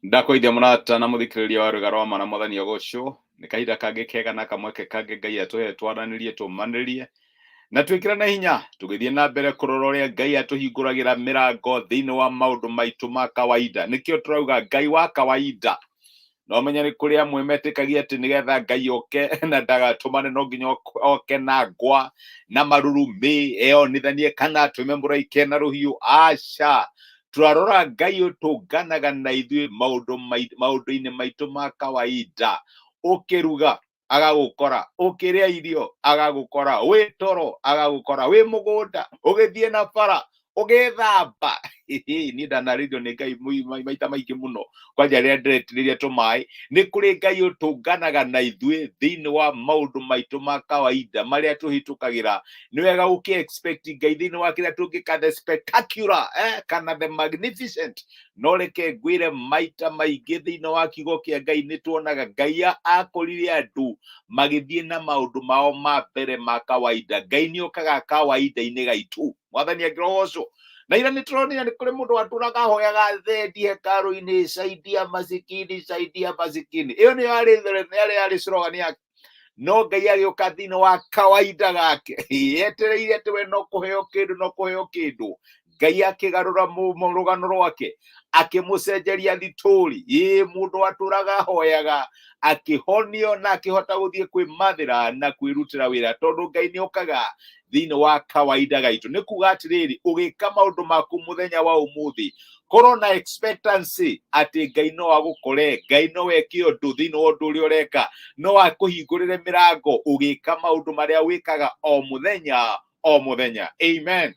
Ndakoithia mũrata na mũthikĩrĩria wa Rũga rwa Ma na Mwathani Ogocũ, nĩ kahinda kangĩ kega na kamweke kangĩ Ngai atũhe twaranĩrie tũmanĩrĩrie na twĩkĩrane hinya tũgĩthiĩ na mbere kũrora ũrĩa Ngai atũhingũragĩra mĩrango thĩinĩ wa maũndũ maitũ ma kawaida. Nĩkĩo tũrauga Ngai wa kawaida. No menya nĩ kũrĩ amwe metĩkagia atĩ nĩgetha Ngai oke na ndagatũmane no nginya oke na ngwa na marurumĩ eyonithanie kana atũme mũraika na rũhiũ. Aca, turarora Ngai ũtũnganaga na ithuĩ maũndũ-inĩ maitũ ma kawaida. Ũkĩruga agagũkora, ũkĩrĩa irio agagũkora, wĩ toro agagũkora, wĩ mũgũnda ũgĩthiĩ na bara ũgĩthamba. Niĩ ndanarĩirio nĩ Ngai maita maingĩ mũno kwanja rĩrĩa ndĩretirĩria tũmaĩ. Nĩ kũrĩ Ngai ũtũnganaga na ithuĩ thĩinĩ wa maũndũ maitũ ma kawaida marĩa tũhĩtũkagĩra. Nĩ wega gũkĩ expect Ngai thĩinĩ wa kĩrĩa tũngĩka the spectacular kana the magnificent. No reke ngwĩre maita maingĩ thĩinĩ wa kiugo kĩa Ngai nĩ tuonaga Ngai akũrire andũ magĩthiĩ na maũndũ mao ma mbere ma kawaida. Ngai nĩ okaga kawaida-inĩ gaitũ. Mwathani angĩrogocwo. Na ira nĩ tũronire nĩ kũrĩ mũndũ watũraga ahoyaga thendi hekarũ-inĩ, saidia masikini, saidia masikini. Ĩyo nĩyo yarĩ slogan yake. No Ngai agĩũka thĩinĩ wa kawaida gake, yetereire atĩ we no kũheo kĩndũ no kũheo kĩndũ. Ngai akĩgarũra rũgano rwake akĩmũcenjeria thitũri. Mũndũ watũraga ahoyaga akĩhonio na akĩhota gũthiĩ kwĩmathĩra na kwĩrutĩra wĩra, tondũ Ngai nĩ okaga thĩinĩ wa kawaida gaitũ. Nĩ kuga atĩrĩrĩ, ũgĩka maũndũ maku mũthenya wa ũmũthĩ, korwo na expectancy atĩ Ngai no agũkore, Ngai no weke ũndũ thĩinĩ wa ũndũ ũrĩa ũreka, no akũhingũrĩre mĩrango ũgĩka maũndũ marĩa wĩkaga o mũthenya o mũthenya. Amen.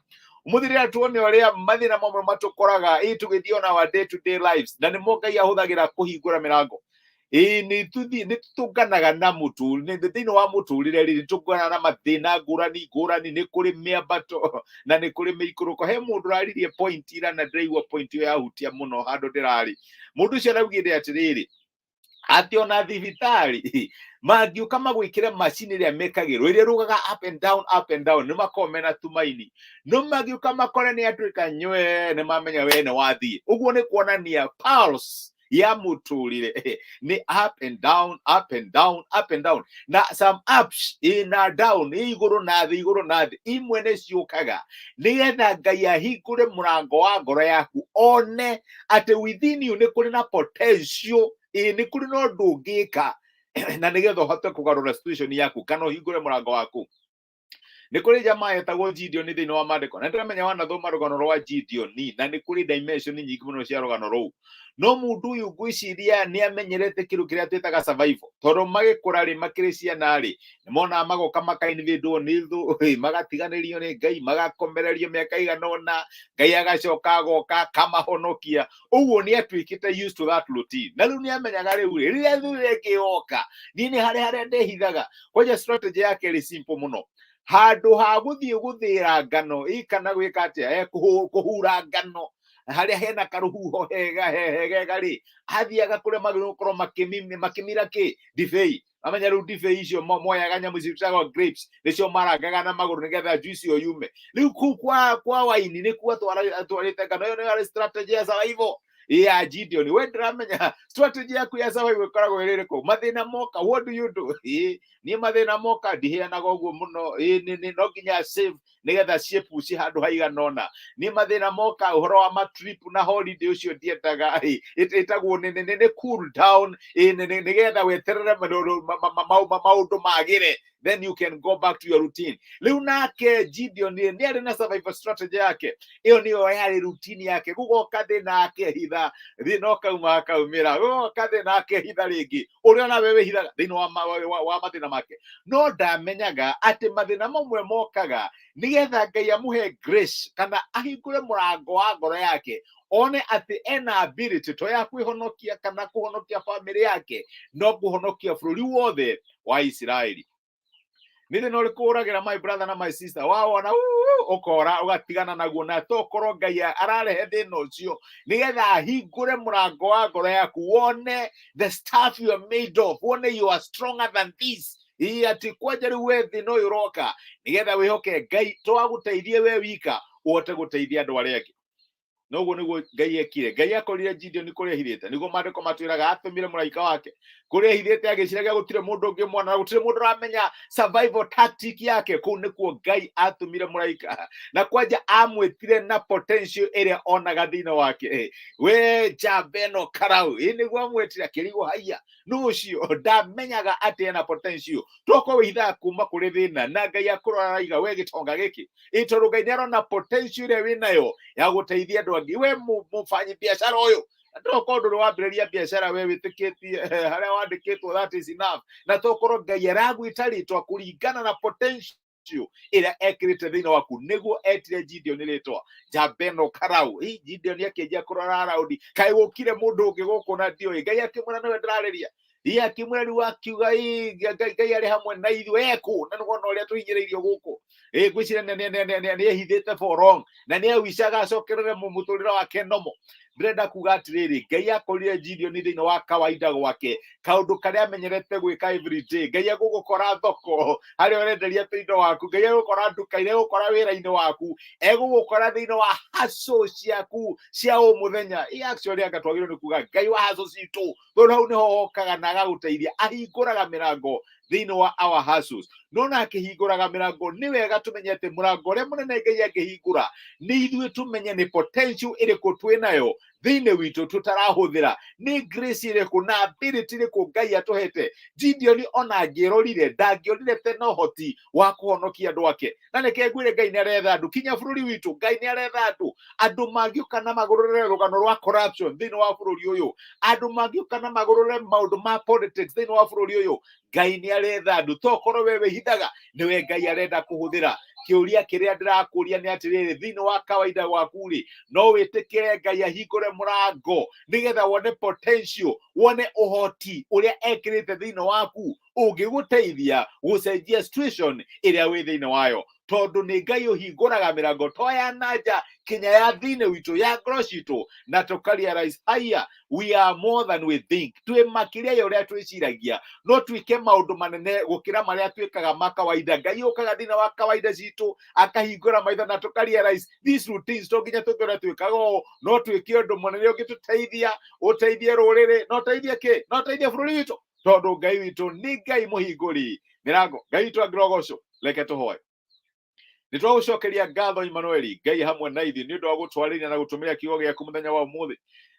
Ũmũthĩ rĩrĩa tuone ũrĩa mathĩna mamwe matũkoraga tũgĩthiĩ on our day to day lives, na nĩmo Ngai ahũthagĩra kũhingũra mĩrango. Nĩ tũtũnganaga na thĩinĩ wa mũtũrĩre rĩ, tũtũnganaga na mathĩna ngũrani ngũrani. Nĩ kũrĩ mĩambato na nĩ kũrĩ mĩikũrũko. He mũndũ ũraririe point ira na ndĩraigua point ĩyo yahutia mũno handũ ndĩrarĩ. Mũndũ ũcio araugire atĩrĩrĩ, atĩ ona thibitarĩ mangĩũka magwĩkĩre macini ĩrĩa mekagĩrwo ĩrĩa ĩrũgaga up and down, nĩ makoragwo mena tumaini. No mangĩũka makore nĩ atuĩka nywe, nĩ mamenya we nĩ wathiĩ. Ũguo nĩ kuonania pulse ya mũtũrĩre nĩ up and down, up and down, up and down. Na some ups na down, igũrũ na thĩ, igũrũ na thĩ. Imwe nĩ ciũkaga nĩgetha Ngai ahingũre mũrango wa ngoro yaku, one atĩ within you nĩ kũrĩ na potential, nĩ kũrĩ na ũndũ ũngĩka na nĩgetha ũhote kũgarũra situation yaku kana ũhingũre mũrango waku. Nĩ kũrĩ jamaa etagwo Gideon thĩinĩ wa maandĩko, na ndĩramenya wanathoma rũgano rwa Gideon, na nĩ kũrĩ dimension nyingĩ mũno cia rũgano rũu. No mũndũ ũyũ ngwĩciria nĩ amenyerete kĩndũ kĩrĩa twĩtaga survival, tondũ magĩkũra rĩ, makĩrĩ ciana rĩ, nĩ monaga magoka makainvadwo nĩ thũ, magatiganĩrio nĩ Ngai, magakomererio mĩaka igana ũna, Ngai agacoka agoka kamahonokia. Ũguo nĩ atuĩkĩte used to that routine. Na rĩu nĩ amenyaga rĩu rĩ, rĩrĩa thũ rĩngĩ yoka, niĩ nĩ harĩa ndehithaga. Kwanja strategy yake ĩrĩ simple mũno. Handũ ha gũthiĩ gũthĩra ngano kana gwĩka atĩa, kũhura ngano harĩa hena karũhuho hega rĩ, athiaga kũrĩa magĩrĩirwo gũkorwo makĩmira kĩ, ndibei. Amenya rĩu ndibei icio moyaga nyamũ icio ciĩtagwo grapes, nĩcio marangaga na magũrũ nĩgetha juice ĩyo yume. Rĩu kũu kwa waini nĩkuo atwarĩte ngano. Ĩyo nĩyo strategy ya survival ya Gideon. We ndĩramenya strategy yaku ya survival ĩkoragwo ĩrĩ ĩrĩkũ? Mathĩna moka, what do you do? Niĩ mathĩna moka ndiheanaga ũguo mũno, no nginya save nĩgetha ciĩpuci handũ haigana ũna. Niĩ mathĩna moka, ũhoro wa matrip na holiday ũcio ndiendaga, ĩtagwo nĩ cool down, nĩgetha weterere maũndũ magĩre, then you can go back to your routine. Rĩu nake Gideon nĩ arĩ na survival strategy yake, ĩyo nĩyo yarĩ routine yake. Gũgoka thĩna akehitha, thĩna ũkauma akaumĩra, gũgoka thĩna akehitha rĩngĩ, ũrĩa nawe wĩhithaga thĩinĩ wa mathĩna make. No ndamenyaga atĩ mathĩna mamwe mokaga nĩgetha Ngai amũhe grace kana ahingũre mũrango wa ngoro yake, one atĩ ena ability to ya kwĩhonokia kana kũhonokia family yake, no kũhonokia bũrũri wothe wa Isiraeli. nithe no rikuragira my brother na my sister waona ukora ugatigana naguo na tokorwo Ngai ararehe thina ucio nigetha ahingure murango wa ngoro yaku wone the stuff you are made of, wone you are stronger than this. Ati kwaje riu we thina uyu roka nigetha wihoke Ngai twaguteithie we wika uhote guteithia andu aria angi. Noguo niguo Ngai ekire. Ngai akorire Gideon kuria hithite niguo mandiko matwiraga atumire muraika wake kuria hithite agiciraga gutire mundu ungimwona na gutire mundu ramenya survival tactic yake. Kuu nikuo Ngai atumire muraika na kwanja amwitire na potential iria onaga thina wake. We Jabeno Karau niguo amwitire kirigo haya nucio ndamenyaga ati ena potential toko witha kuma kuri thina na Ngai akurora iga we gitonga giki itoru Ngai nĩarona potential iria winayo ya guteithia andu angi. We mufanyi biashara uyu ndoko ndu wambiriria biashara we witikitie haria wandikitwo that is enough na tokorwo Ngai aragwita ritwa kuringana na potential ira ekirite thina waku niguo etire Gideon ritwa Jabeno Karau. Gideon akinjia kurora raudi kai gukire mundu ungi guku na ndioi Ngai akimwira niwe ndirareria akimwira riu akiuga Ngai ari hamwe na ithuĩ eku na niguo uria tuhinyiriirio guku gwicira ni ehithite for long na ni awicaga acokerere muturire wake nomo. Ndĩrenda kuga atirĩrĩ Ngai akorire Gideon thĩinĩ wa kawaida gwake kaundu karia amenyerete gwika everyday. Ngai agũgũkora thoko haria ũrenderia tũindo waku, Ngai agũgũkora nduka-inĩ, agũgũkora wĩra-inĩ waku, egũgũkora thĩinĩ wa hustle ciaku cia mũthenya. Actually anga twagĩrĩirwo nĩ kuga Ngai wa hustle citũ tondũ hau nĩho okaga na agagũteithia, ahingũraga mĩrango thĩinĩ wa our hustles. Nona akĩhingũraga mĩrango nĩ wega tũmenye atĩ mũrango ũrĩa mũnene Ngai angĩhingũra nĩ ithuĩ tũmenye nĩ potential ĩrĩkũ twĩnayo thĩinĩ witũ tũtarahũthĩra, nĩ grace ĩrĩkũ na ability ĩrĩkũ Ngai atũhete. Gideon ona angĩrorire ndangĩonire tena ũhoti wa kũhonokia andũ ake, na nĩkĩo ngwĩre Ngai nĩ aretha andũ kinya bũrũri witũ. Ngai nĩ aretha andũ mangĩũka na magũrũre rũgano rwa corruption thĩinĩ wa bũrũri ũyũ, andũ mangĩũka na magũrũre maũndũ ma politics thĩinĩ wa bũrũri ũyũ. Ngai nĩ aretha andũ tokorwo we wĩhithaga nĩwe Ngai arenda kũhũthĩra. Kĩũria kĩrĩa ndĩrakũria nĩ atĩrĩrĩ, thĩinĩ wa kawaida gwaku rĩ, no wĩtĩkĩre Ngai ahingũre mũrango nĩgetha wone potential, wone ũhoti ũrĩa ekĩrĩte thĩinĩ waku ũngĩgũteithia gũcenjia situation ĩrĩa wĩ thĩinĩ wayo, tondu nĩ Ngai ũhingũraga mĩrango to ya nanja kinya ya thĩinĩ witũ ya ngoro citũ na tũkarealize haya we are more than we think. Twĩ makĩria ya ũrĩa twĩciragia, no twĩke maũndũ manene gũkĩra marĩa twĩkaga ma kawaida. Ngai ũkaga thĩinĩ wa kawaida citũ akahingũra maitho na tũkarealize these routines to nginya tũngĩona twĩkaga ũũ, no twĩke ũndũ mũnene ũngĩtũteithia, ũteithie rũrĩrĩ, no ũteithie kĩ, no ũteithie bũrũri witũ, tondu Ngai witũ nĩ Ngai mũhingũri mĩrango. Ngai witũ angĩrogocwo, reke tũhoe. Nĩ twagũcokeria ngatho Emmanuel Ngai hamwe na ithuĩ nĩ ũndũ wa gũtwarĩria na gũtũmĩra kiugo gĩaku mũthenya wa ũmũthĩ,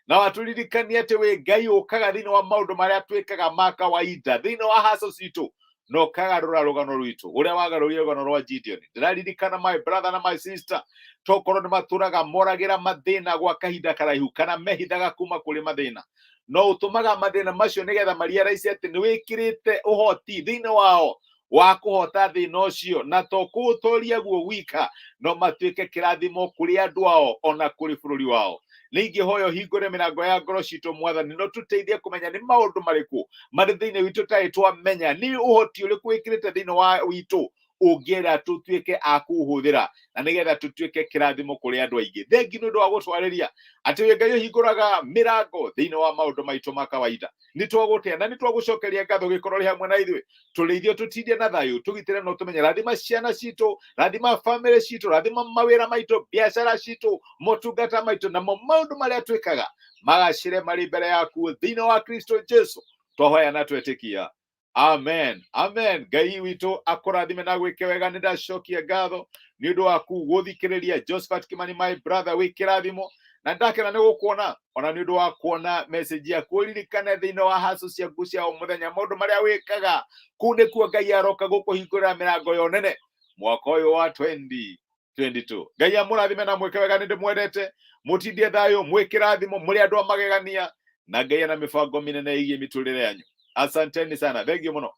na watũririkania atĩ we Ngai ũkaga thĩinĩ wa maũndũ marĩa twĩkaga ma kawaida thĩinĩ wa hustle citũ na ũkagarũra rũgano rwitũ ũrĩa wagarũrire rũgano rwa Gideon. Ndĩraririkana my brother na my sister tokorwo nĩ matũraga moragĩra mathĩna gwa kahinda karaihu kana mehithaga kuma kũrĩ mathĩna, no ũtũmaga mathĩna macio nĩgetha marealize atĩ nĩ wĩkĩrĩte ũhoti thĩinĩ wao wa kũhota thĩna ũcio, na to kũũtũria guo wika, no matuĩke kĩrathimo kũrĩ andũ ao ona kũrĩ bũrũri wao. Ningĩ hoyo hingũre mĩrango ya ngoro citũ Mwathani, no tũteithie kũmenya nĩ maũndũ marĩkũ marĩ thĩinĩ witũ tarĩ twamenya, nĩ ũhoti ũrĩkũ wĩkĩrĩte thĩinĩ wa witũ ũngĩenda tũtuĩke a kũũhũthĩra na nĩgetha tũtuĩke kĩrathimo kũrĩ andũ aingĩ. Thengi nĩ ũndũ wa gũtwarĩria atĩ we Ngai ũhingũraga mĩrango thĩinĩ wa maũndũ maitũ ma kawaida. Nĩ twagũtĩa na nĩ twagũcokeria ngatho gĩkorwo rĩ hamwe na ithuĩ, tũrĩithio tũtindie na thayũ, tũgitĩre no tũmenye, rathima ciana citũ, rathima family citũ, rathima mawĩra maitũ, biacara citũ, motungata maitũ, namo maũndũ marĩa twĩkaga magacĩre marĩ mbere yaku thĩinĩ wa Kristo Jesu twahoya na twetĩkia. Amen, amen. Ngai witũ akũrathime na gwĩke wega. Nĩ ndacokia ngatho nĩ ũndũ waku gũthikĩrĩria Josephat Kimani my brother, wĩ kĩrathimo, na ndakena nĩ gũkuona ona nĩ ũndũ wa kuona message yaku. Ũririkane thĩinĩ wa hustle ciaku cia o mũthenya, maũndũ marĩa wĩkaga, kũu nĩkuo Ngai aroka gũkũhingũrĩra mĩrango yo nene mwaka ũyũ wa 2022. Ngai amũrathime na mwĩke wega. Nĩ ndĩmwendete, mũtindie thayũ, mwĩ kĩrathimo, mũrĩ andũ a magegania, na Ngai ena mĩbango mĩnene ĩgiĩ mĩtũrĩre yanyu. Asanteni sana, thengiũ mũno.